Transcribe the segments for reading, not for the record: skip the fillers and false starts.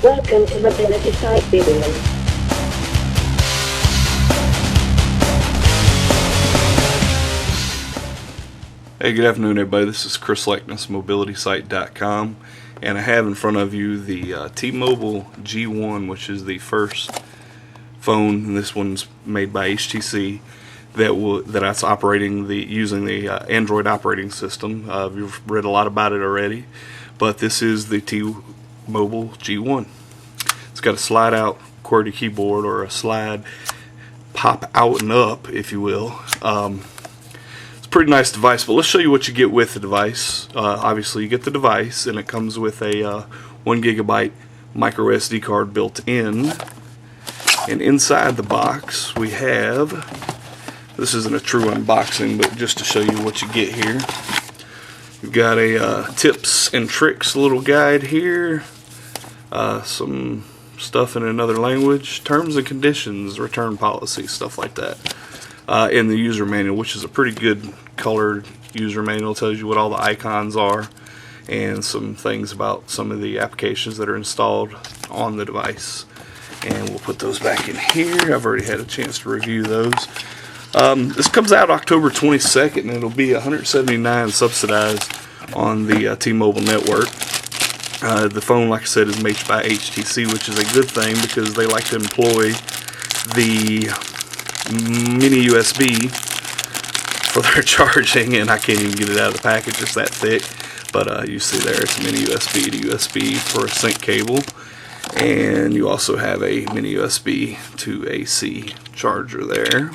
Welcome to Mobility Site Video. Hey, good afternoon everybody. This is Chris Leckness, MobilitySite.com, and I have in front of you the T-Mobile G1, which is the first phone, and this one's made by HTC, that's operating using the Android operating system. You've read a lot about it already, but this is the T-Mobile G1. It's got a slide out QWERTY keyboard, or a slide pop out and up, if you will. Pretty nice device, but let's show you what you get with the device. Obviously you get the device, and it comes with a 1 gigabyte micro SD card built in, and inside the box we have, this isn't a true unboxing, but just to show you what you get here, you've got a tips and tricks little guide here, some stuff in another language, terms and conditions, return policy, stuff like that. In the user manual, which is a pretty good colored user manual. Tells you what all the icons are and some things about some of the applications that are installed on the device. And we'll put those back in here. I've already had a chance to review those. This comes out October 22nd, and it'll be $179 subsidized on the T-Mobile network. The phone, like I said, is made by HTC, which is a good thing because they like to employ the mini USB for their charging, and I can't even get it out of the package, it's that thick. But you see there, it's mini USB to USB for a sync cable, and you also have a mini USB to AC charger there.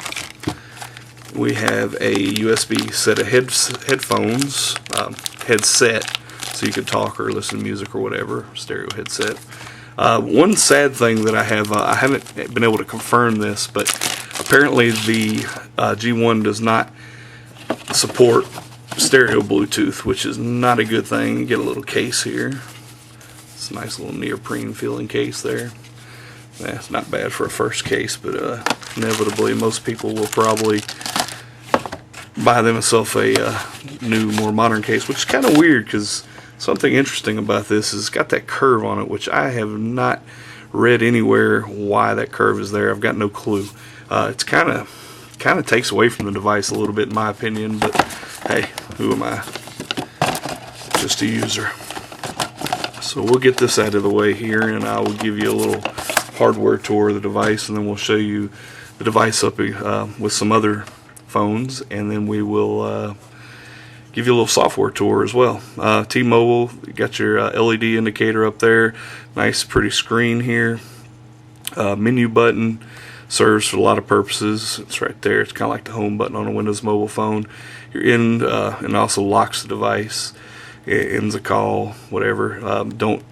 We have a USB set of headphones, headset, so you can talk or listen to music or whatever, stereo headset. One sad thing that I haven't been able to confirm this, but apparently the G1 does not support stereo Bluetooth, which is not a good thing. You get a little case here. It's a nice little neoprene feeling case there. That's not bad for a first case, but inevitably most people will probably buy themselves a new, more modern case, which is kind of weird because something interesting about this is it's got that curve on it, which I have not read anywhere why that curve is there. I've got no clue. It's kind of takes away from the device a little bit, in my opinion, but hey, who am I? Just a user. So we'll get this out of the way here, and I will give you a little hardware tour of the device, and then we'll show you the device up with some other phones, and then we will give you a little software tour as well. T-Mobile, you got your LED indicator up there, nice pretty screen here, menu button. Serves for a lot of purposes. It's right there. It's kind of like the home button on a Windows mobile phone. You're in, and also locks the device. It ends a call, whatever. Don't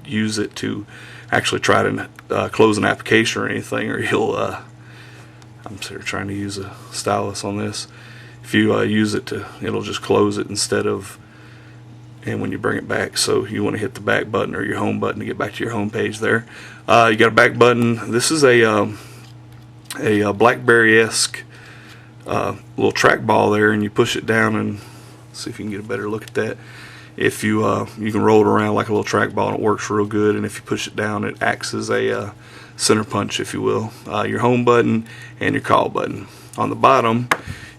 use it to actually try to close an application or anything, or you'll. I'm sort of trying to use a stylus on this. If you use it it'll just close it instead of. And when you bring it back, so you want to hit the back button or your home button to get back to your home page there. You got a back button. This is a BlackBerry-esque little trackball there, and you push it down, and see if you can get a better look at that. If you can roll it around like a little trackball, and it works real good. And if you push it down, it acts as a center punch, if you will. Your home button and your call button. On the bottom,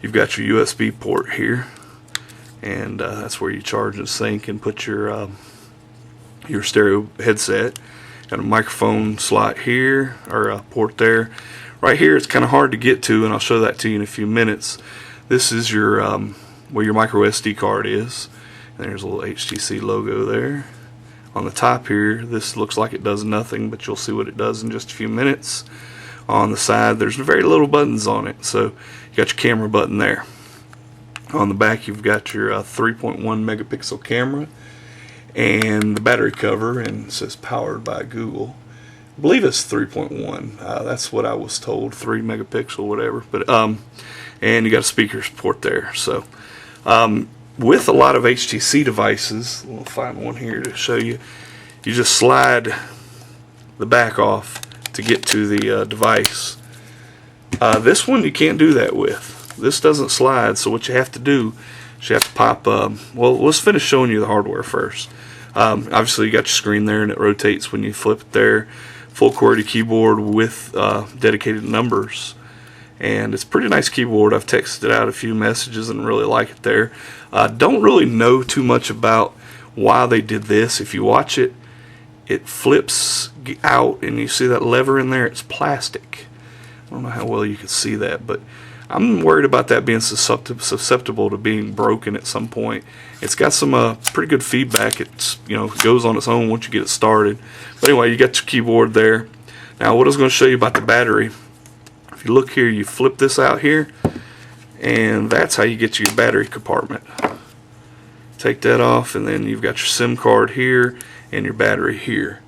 you've got your USB port here, and that's where you charge and sync and put your stereo headset. Got a microphone slot here, or a port there. Right here, it's kind of hard to get to, and I'll show that to you in a few minutes. This is your where your micro SD card is. And there's a little HTC logo there. On the top here, this looks like it does nothing, but you'll see what it does in just a few minutes. On the side, there's very little buttons on it, so you got your camera button there. On the back, you've got your 3.1 megapixel camera and the battery cover, and it says powered by Google. I believe it's 3.1. That's what I was told, 3 megapixel, whatever. But and you got a speakers port there. So with a lot of HTC devices, we'll find one here to show you. You just slide the back off to get to the device. This one you can't do that with. This doesn't slide. So what you have to do is you have to pop. Well, let's finish showing you the hardware first. Obviously you got your screen there and it rotates when you flip it there. Full QWERTY keyboard with dedicated numbers, and it's a pretty nice keyboard. I've texted out a few messages and really like it there. Don't really know too much about why they did this. If you watch it, it flips out and you see that lever in there, it's plastic. I don't know how well you can see that, but I'm worried about that being susceptible to being broken at some point. It's got some pretty good feedback. It's, you know, it goes on its own once you get it started. But anyway, you got your keyboard there. Now what I was going to show you about the battery, if you look here, you flip this out here, and that's how you get to your battery compartment. Take that off, and then you've got your SIM card here and your battery here.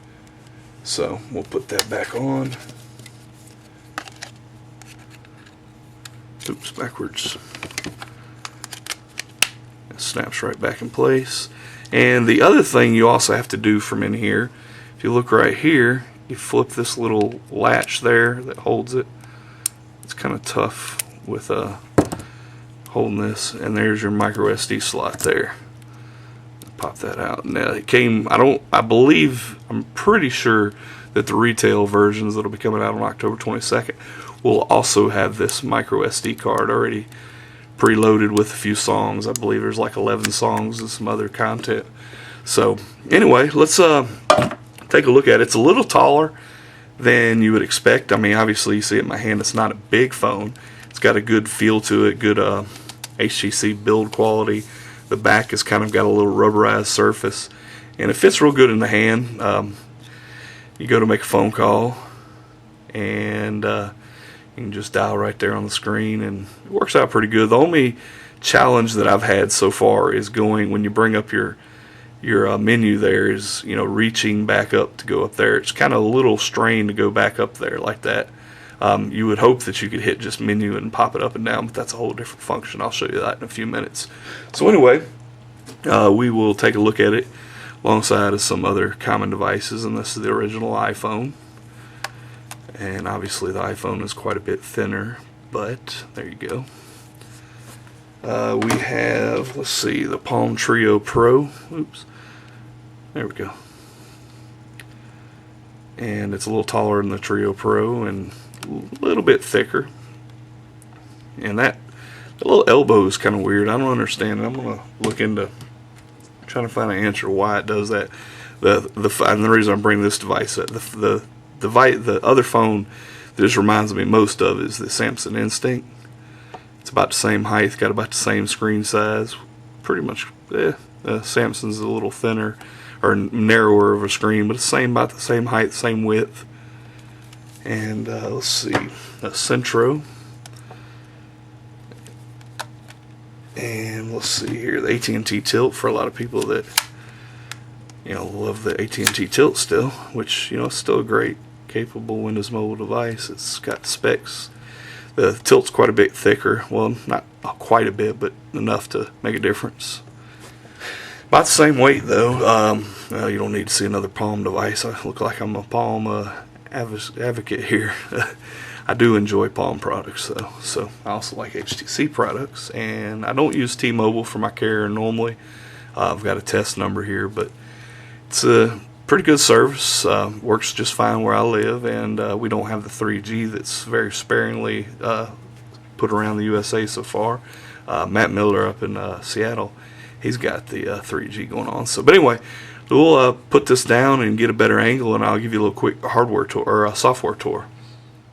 So we'll put that back on. Oops, backwards. It snaps right back in place. And the other thing you also have to do from in here, if you look right here, you flip this little latch there that holds it. It's kind of tough with holding this, and there's your micro SD slot there. Pop that out. Now it came, I'm pretty sure that the retail versions that'll be coming out on October 22nd will also have this micro SD card already preloaded with a few songs. I believe there's like 11 songs and some other content. So anyway, let's take a look at it. It's a little taller than you would expect. I mean, obviously you see it in my hand, it's not a big phone. It's got a good feel to it, good HTC build quality. The back has kind of got a little rubberized surface, and it fits real good in the hand. You go to make a phone call, and you can just dial right there on the screen, and it works out pretty good. The only challenge that I've had so far is going, when you bring up your menu there, is, you know, reaching back up to go up there. It's kind of a little strain to go back up there like that. You would hope that you could hit just menu and pop it up and down, but that's a whole different function. I'll show you that in a few minutes. So anyway, we will take a look at it alongside of some other common devices, and this is the original iPhone. And obviously the iPhone is quite a bit thinner, but there you go. We have, let's see, the Palm Treo Pro. Oops. There we go. And it's a little taller than the Treo Pro and a little bit thicker. And that little elbow is kind of weird. I don't understand it. I'm going to look into trying to find an answer why it does that. And the reason I'm bringing this device up, the other phone that this reminds me most of is the Samsung Instinct. It's about the same height, got about the same screen size. Pretty much, Samsung's a little thinner or narrower of a screen, but it's about the same height, same width. And let's see, a Centro. And let's see here, the AT&T Tilt, for a lot of people that, you know, love the AT&T Tilt still, which, you know, it's still a great, capable Windows Mobile device. It's got specs. The Tilt's quite a bit thicker. Well, not quite a bit, but enough to make a difference. About the same weight, though. Well, you don't need to see another Palm device. I look like I'm a Palm advocate here. I do enjoy Palm products, though. So I also like HTC products, and I don't use T-Mobile for my carrier normally. I've got a test number here, but it's a pretty good service. Works just fine where I live, and we don't have the 3G that's very sparingly put around the USA so far. Matt Miller up in Seattle, he's got the 3G going on. So, but anyway, we'll put this down and get a better angle, and I'll give you a little quick hardware tour or software tour.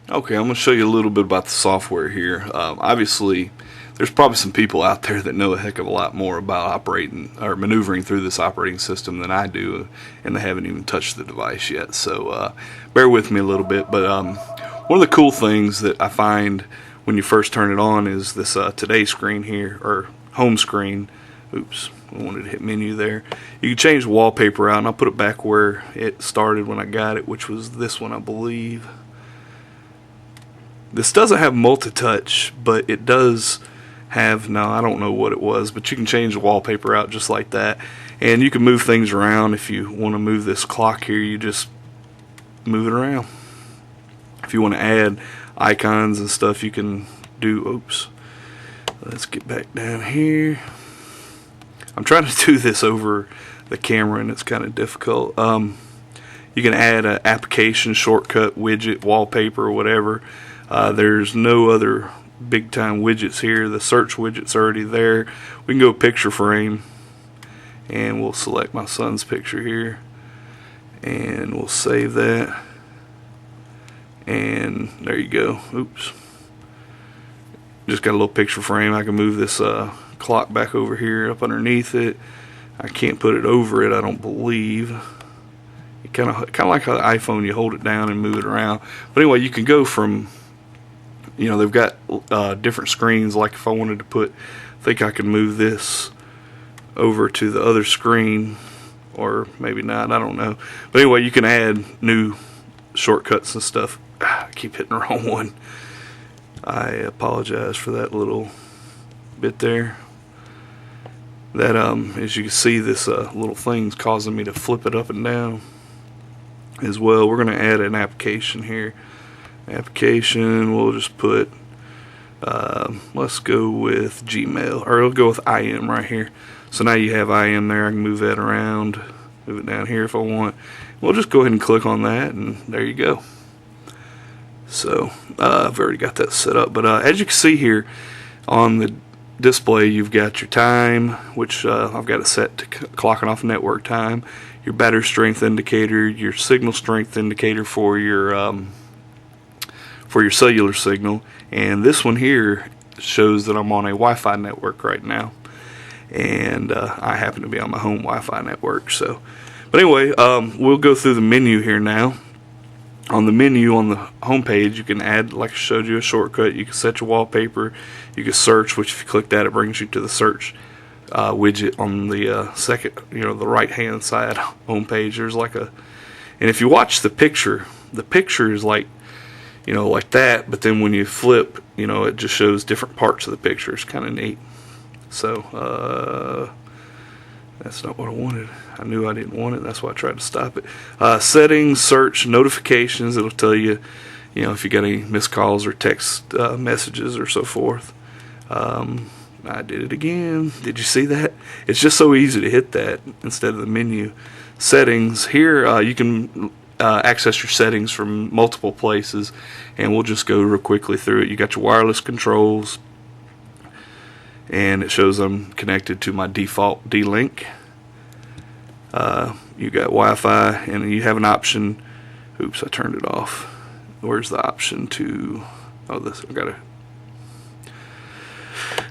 Okay, I'm going to show you a little bit about the software here. Obviously, there's probably some people out there that know a heck of a lot more about operating or maneuvering through this operating system than I do, and they haven't even touched the device yet. So bear with me a little bit. But one of the cool things that I find when you first turn it on is this Today screen here, or home screen. Oops, I wanted to hit menu there. You can change the wallpaper out, and I'll put it back where it started when I got it, which was this one, I believe. This doesn't have multi-touch, but it does have, no, I don't know what it was, but you can change the wallpaper out just like that. And you can move things around. If you want to move this clock here, you just move it around. If you want to add icons and stuff, you can do, oops, let's get back down here. I'm trying to do this over the camera, and it's kind of difficult. You can add an application, shortcut, widget, wallpaper, or whatever. There's no other big time widgets here. The search widget's already there. We can go picture frame, and we'll select my son's picture here, and we'll save that, and there you go. Oops, just got a little picture frame. I can move this clock back over here up underneath it. I can't put it over it, I don't believe. Kind of like how the iPhone, you hold it down and move it around. But anyway, you can go from, they've got different screens. Like if I wanted to I think I could move this over to the other screen, or maybe not, I don't know. But anyway, you can add new shortcuts and stuff. I keep hitting the wrong one. I apologize for that little bit there. That as you can see, this little thing's causing me to flip it up and down as well. We're going to add an application here. Application, we'll just put let's go with Gmail, or we'll go with IM right here. So now you have IM there. I can move that around, move it down here if I want. We'll just go ahead and click on that, and there you go. So I've already got that set up, but as you can see here on the display, you've got your time, which I've got it set to clocking off network time, your battery strength indicator, your signal strength indicator for your cellular signal, and this one here shows that I'm on a Wi-Fi network right now, and I happen to be on my home Wi-Fi network. So, but anyway, we'll go through the menu here now. On the menu on the home page, you can add, like I showed you, a shortcut. You can set your wallpaper. You can search, which if you click that, it brings you to the search widget on the second, the right-hand side home page. There's like and if you watch the picture is like, like that. But then when you flip, it just shows different parts of the picture. It's kind of neat. So that's not what I wanted. I knew I didn't want it. That's why I tried to stop it. Settings, search, notifications. It'll tell you, if you got any missed calls or text messages or so forth. I did it again. Did you see that? It's just so easy to hit that instead of the menu. Settings. Here you can access your settings from multiple places, and we'll just go real quickly through it. You got your wireless controls, and it shows I'm connected to my default D-Link. You got Wi-Fi, and you have an option. Oops, I turned it off. Where's the option to? Oh, this.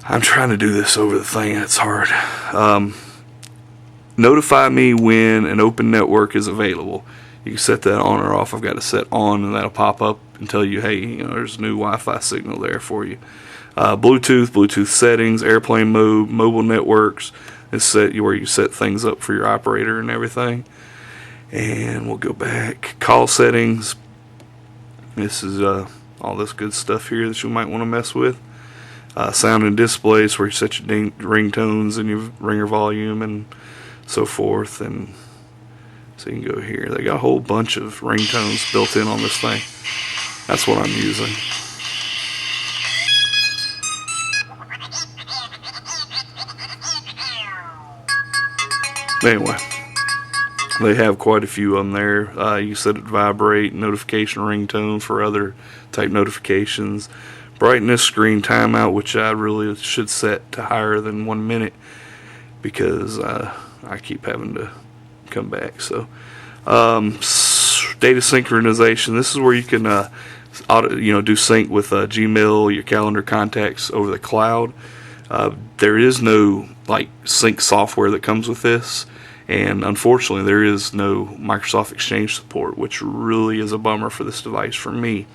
I'm trying to do this over the thing. It's hard. Notify me when an open network is available. You can set that on or off. I've got it set on, and that'll pop up and tell you, hey, there's a new Wi-Fi signal there for you. Bluetooth settings, airplane mode, mobile networks. It's set where you set things up for your operator and everything. And we'll go back. Call settings. This is all this good stuff here that you might want to mess with. Sound and displays, where you set your ringtones and your ringer volume and so forth. And so you can go here. They got a whole bunch of ringtones built in on this thing. That's what I'm using. Anyway, they have quite a few of them there. You set it to vibrate, notification ringtone for other type notifications. Brightness, screen timeout, which I really should set to higher than 1 minute because I keep having to come back. So, data synchronization. This is where you can do sync with Gmail, your calendar contacts over the cloud. There is no sync software that comes with this, and unfortunately there is no Microsoft Exchange support, which really is a bummer for this device for me.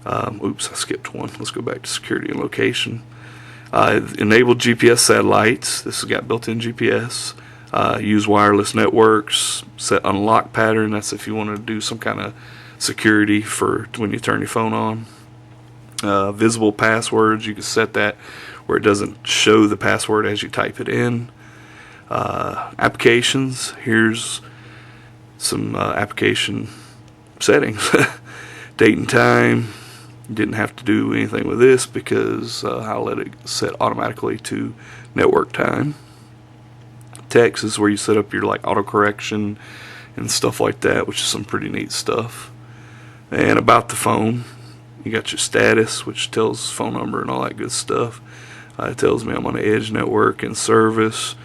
Oops, I skipped one. Let's go back to security and location. Enabled GPS satellites. This has got built-in GPS. Use wireless networks. Set unlock pattern. That's if you want to do some kind of security for when you turn your phone on. Visible passwords. You can set that where it doesn't show the password as you type it in. Applications. Here's some application settings. Date and time. Didn't have to do anything with this because I'll let it set automatically to network time. text is where you set up your like autocorrection and stuff like that, which is some pretty neat stuff. And about the phone, you got your status, which tells phone number and all that good stuff. It tells me I'm on the Edge network and service.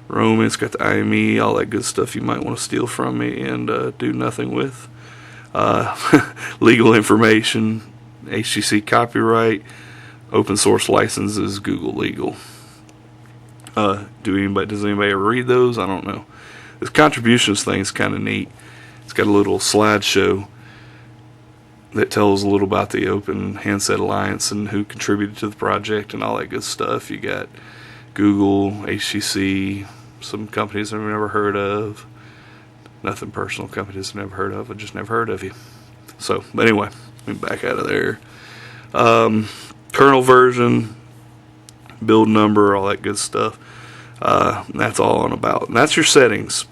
Roaming, it's got the IME, all that good stuff you might want to steal from me and do nothing with. Legal information, HTC copyright, open source licenses, Google legal. Does anybody ever read those? I don't know. This contributions thing is kind of neat. It's got a little slideshow that tells a little about the Open Handset Alliance and who contributed to the project and all that good stuff. You got Google, HTC, some companies I've never heard of. Nothing personal, companies I've never heard of. I just never heard of you. So, but anyway, let me back out of there. Kernel version, build number, all that good stuff. That's all on about. And that's your settings.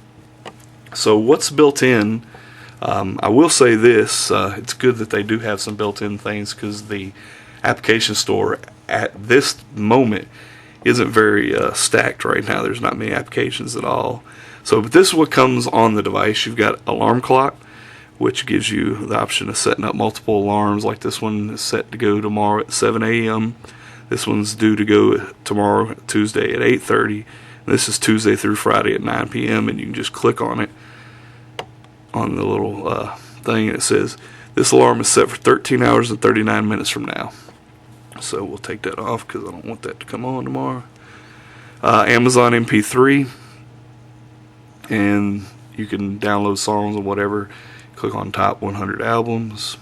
So what's built in? I will say this, it's good that they do have some built-in things, because the application store at this moment isn't very stacked right now. There's not many applications at all. So, but this is what comes on the device. You've got alarm clock, which gives you the option of setting up multiple alarms. Like this one is set to go tomorrow at 7 a.m. This one's due to go tomorrow, Tuesday, at 8:30. This is Tuesday through Friday at 9 p.m. And you can just click on it, on the little thing, and it says this alarm is set for 13 hours and 39 minutes from now. So we'll take that off because I don't want that to come on tomorrow. Amazon MP3, and you can download songs or whatever. Click on top 100 albums,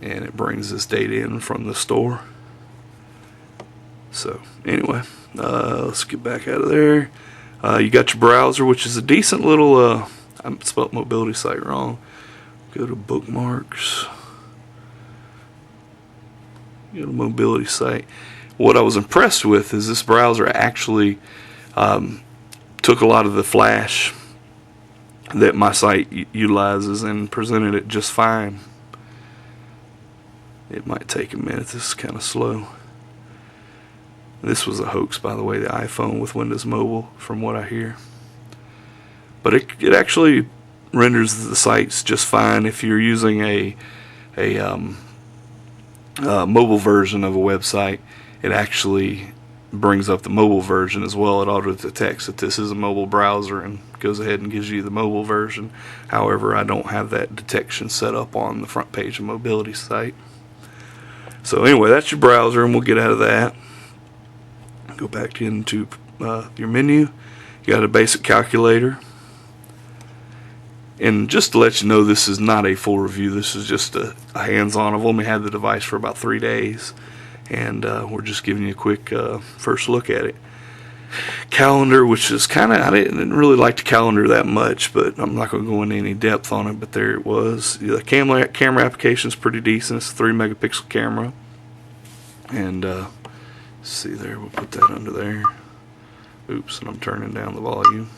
and it brings this data in from the store. So anyway, let's get back out of there. You got your browser, which is a decent little, I spelled mobility site wrong. Go to bookmarks. Go to mobility site. What I was impressed with is this browser actually took a lot of the flash that my site utilizes and presented it just fine. It might take a minute. This is kind of slow. This was a hoax, by the way, the iPhone with Windows Mobile, from what I hear. But it actually renders the sites just fine. If you're using a mobile version of a website, it actually brings up the mobile version as well. It auto detects that this is a mobile browser and goes ahead and gives you the mobile version. However, I don't have that detection set up on the front page of mobility site. So anyway, that's your browser, and we'll get out of that. Go back into your menu. You got a basic calculator. And just to let you know, this is not a full review. This is just a hands-on. I've only had the device for about 3 days, and we're just giving you a quick first look at it. Calendar, which is kind of, I didn't really like the calendar that much, but I'm not going to go into any depth on it, but there it was. The camera application is pretty decent. It's a 3 megapixel camera. And see there, we'll put that under there. Oops, and I'm turning down the volume.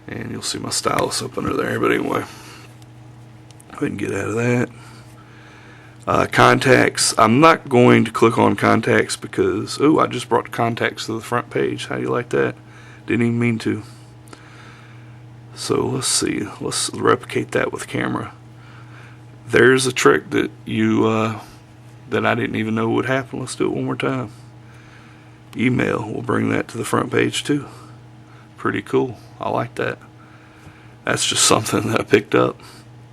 And you'll see my stylus up under there, but anyway, go ahead and get out of that. Contacts, I'm not going to click on contacts because, I just brought the contacts to the front page. How do you like that? Didn't even mean to. So let's see, let's replicate that with camera. There's a trick that that I didn't even know would happen. Let's do it one more time. Email, we'll bring that to the front page too. Pretty cool. I like that. That's just something that I picked up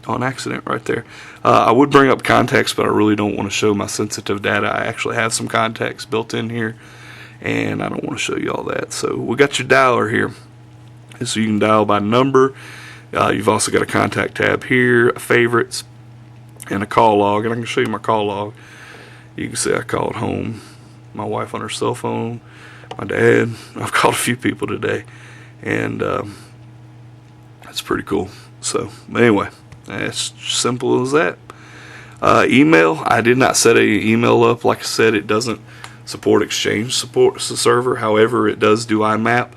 on accident right there. I would bring up contacts, but I really don't want to show my sensitive data. I actually have some contacts built in here, and I don't want to show you all that. So we got your dialer here, so you can dial by number. You've also got a contact tab here, favorites, and a call log. And I can show you my call log. You can see I called home, my wife on her cell phone, my dad. I've called a few people today, and that's pretty cool. So anyway, that's simple as that. Email, I did not set an email up. Like I said, it doesn't support Exchange server. However, it does do IMAP,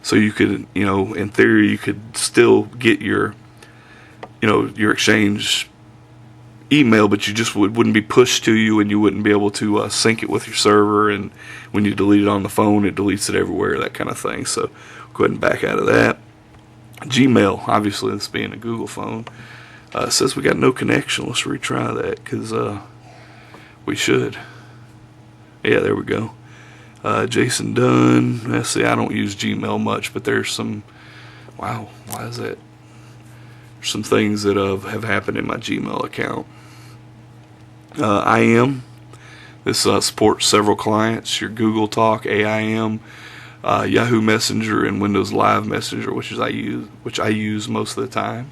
so you could, in theory, you could still get your, your Exchange email, but you just wouldn't be pushed to you, and you wouldn't be able to sync it with your server, and when you delete it on the phone, it deletes it everywhere, that kind of thing. So go ahead and back out of that. Gmail, obviously this being a Google phone, it says we got no connection. Let's retry that, because we should. Yeah, there we go. Jason Dunn. Let's see, I don't use Gmail much, but there's some, wow, why is that? There's some things that have happened in my Gmail account. IM, this supports several clients, your Google Talk, AIM, Yahoo Messenger, and Windows Live Messenger, which I use most of the time.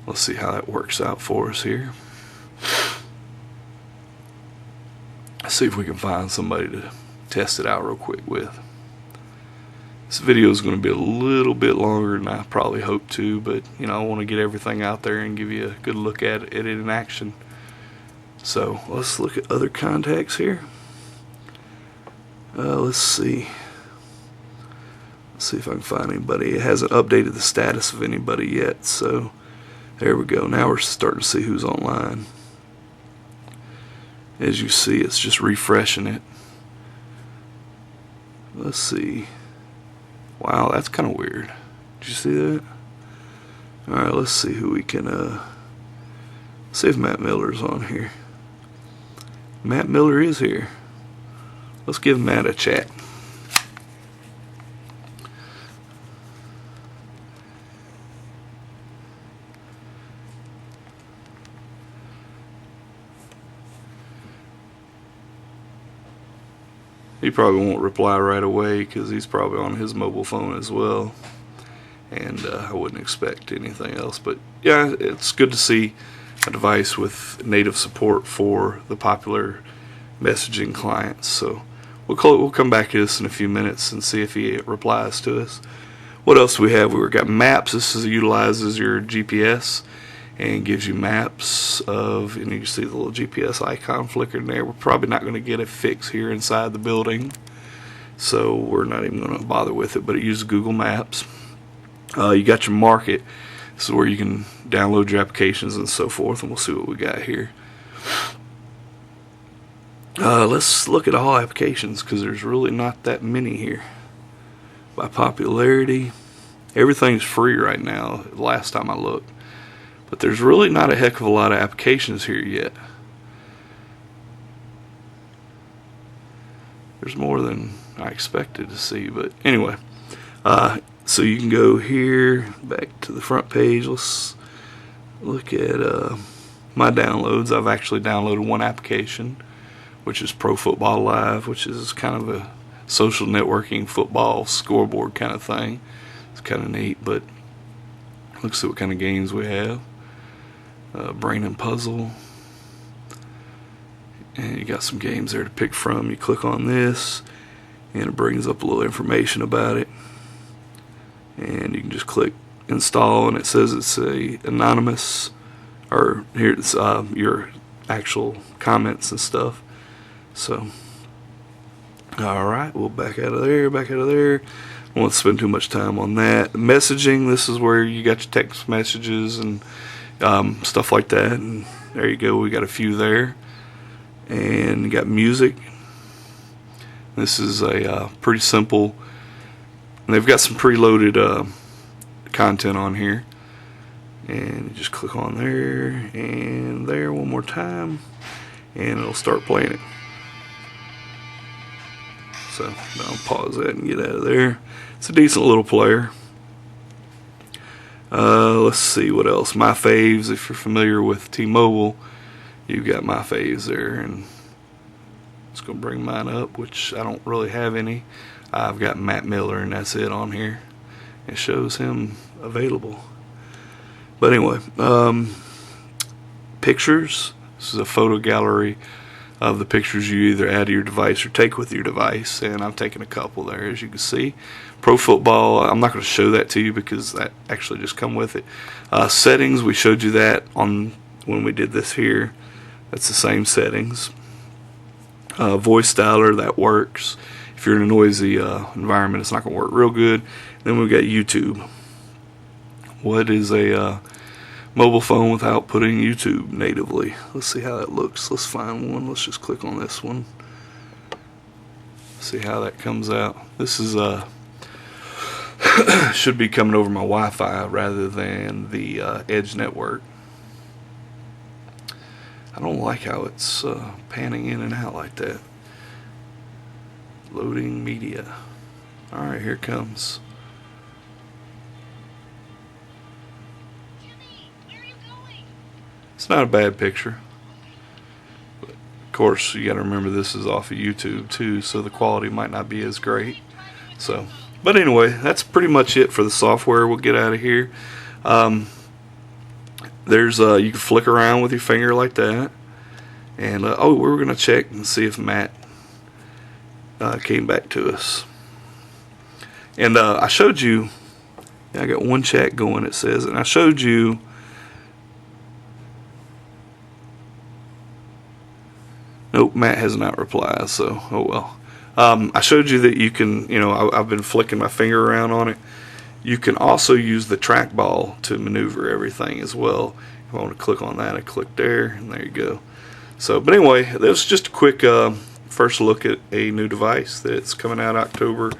Let's see how that works out for us here. Let's see if we can find somebody to test it out real quick with. This video is going to be a little bit longer than I probably hoped to, but you know, I want to get everything out there and give you a good look at it in action. So let's look at other contacts here. Let's see if I can find anybody. It hasn't updated the status of anybody yet, so there we go. Now we're starting to see who's online. As you see, it's just refreshing it. Let's see. Wow, that's kind of weird. Did you see that? Alright, let's see who we can, see if Matt Miller's on here. Matt Miller is here. Let's give Matt a chat. He probably won't reply right away because he's probably on his mobile phone as well, and I wouldn't expect anything else. But yeah, it's good to see a device with native support for the popular messaging clients. So we'll come back to this in a few minutes and see if he replies to us. What else do we have? We've got maps. This utilizes your GPS and gives you maps of, and you can see the little GPS icon flickering there. We're probably not going to get a fix here inside the building, so we're not even going to bother with it, but it uses Google Maps. You got your market. This is where you can download your applications and so forth, and we'll see what we got here. Let's look at all applications, because there's really not that many here. By popularity, everything's free right now, last time I looked. But there's really not a heck of a lot of applications here yet. There's more than I expected to see, but anyway. So you can go here, back to the front page. Let's look at my downloads. I've actually downloaded one application, which is Pro Football Live, which is kind of a social networking football scoreboard kind of thing. It's kind of neat, but let's see what kind of games we have. Brain and Puzzle, and you got some games there to pick from. You click on this and it brings up a little information about it, and you can just click install, and it says it's a anonymous, or here's your actual comments and stuff. So alright, we'll back out of there. I won't spend too much time on that. Messaging, this is where you got your text messages and stuff like that, and there you go. We got a few there, and you got music. This is a pretty simple, and they've got some preloaded content on here, and you just click on there and there one more time, and it'll start playing it. So I'll pause that and get out of there. It's a decent little player. Let's see what else. My faves, if you're familiar with T-Mobile, you've got my faves there, and it's going to bring mine up, which I don't really have any. I've got Matt Miller, and that's it on here. It shows him available. But anyway, pictures. This is a photo gallery of the pictures you either add to your device or take with your device, and I've taken a couple there, as you can see. Pro Football, I'm not going to show that to you because that actually just come with it. Settings, we showed you that on when we did this here. That's the same settings. Voice dialer, that works. If you're in a noisy environment, it's not going to work real good. Then we've got YouTube. What is a mobile phone without putting YouTube natively. Let's see how that looks. Let's find one. Let's just click on this one. See how that comes out. This is should be coming over my Wi-Fi rather than the Edge network. I don't like how it's panning in and out like that. Loading media. Alright, here it comes. It's not a bad picture. But of course, you got to remember this is off of YouTube too, so the quality might not be as great. So, but anyway, that's pretty much it for the software. We'll get out of here. There's you can flick around with your finger like that, and oh, we were gonna check and see if Matt came back to us. And I showed you. I got one chat going. It says, and I showed you. Nope, Matt has not replied. So oh well. I showed you that you can. I've been flicking my finger around on it. You can also use the trackball to maneuver everything as well. If I want to click on that, I click there, and there you go. So, but anyway, that was just a quick first look at a new device that's coming out October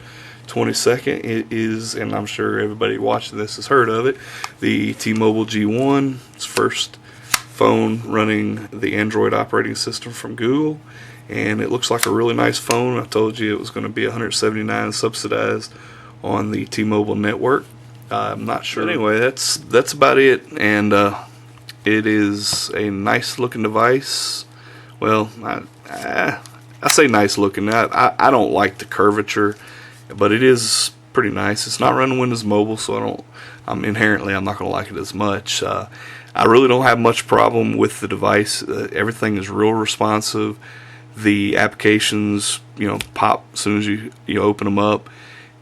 22nd. It is, and I'm sure everybody watching this has heard of it, the T-Mobile G1. It's first phone running the Android operating system from Google, and it looks like a really nice phone. I told you it was going to be $179 subsidized on the T-Mobile network. I'm not sure. But anyway, that's about it, and it is a nice looking device. Well, I say nice looking. I don't like the curvature, but it is pretty nice. It's not running Windows Mobile, so I'm not going to like it as much. I really don't have much problem with the device. Everything is real responsive. The applications, pop as soon as you open them up,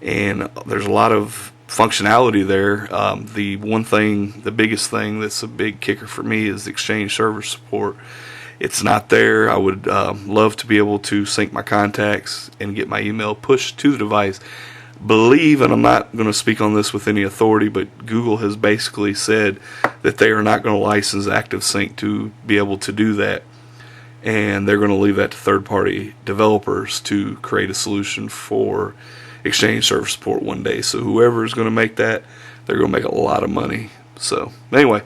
and there's a lot of functionality there. The biggest thing that's a big kicker for me is Exchange server support. It's not there. I would love to be able to sync my contacts and get my email pushed to the device. Believe, and I'm not going to speak on this with any authority, but Google has basically said that they are not going to license ActiveSync to be able to do that, and they're going to leave that to third-party developers to create a solution for Exchange server support one day. So whoever is going to make that, they're going to make a lot of money. So anyway,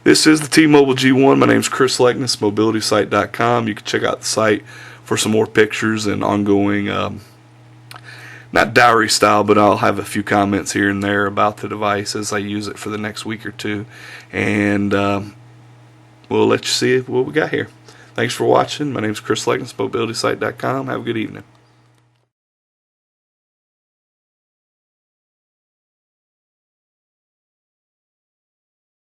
this is the T-Mobile G1. My name's Chris Leknes, mobilitysite.com. You can check out the site for some more pictures and ongoing, not diary style, but I'll have a few comments here and there about the device as I use it for the next week or two. And we'll let you see what we got here. Thanks for watching. My name's Chris Leknes, mobilitysite.com. Have a good evening.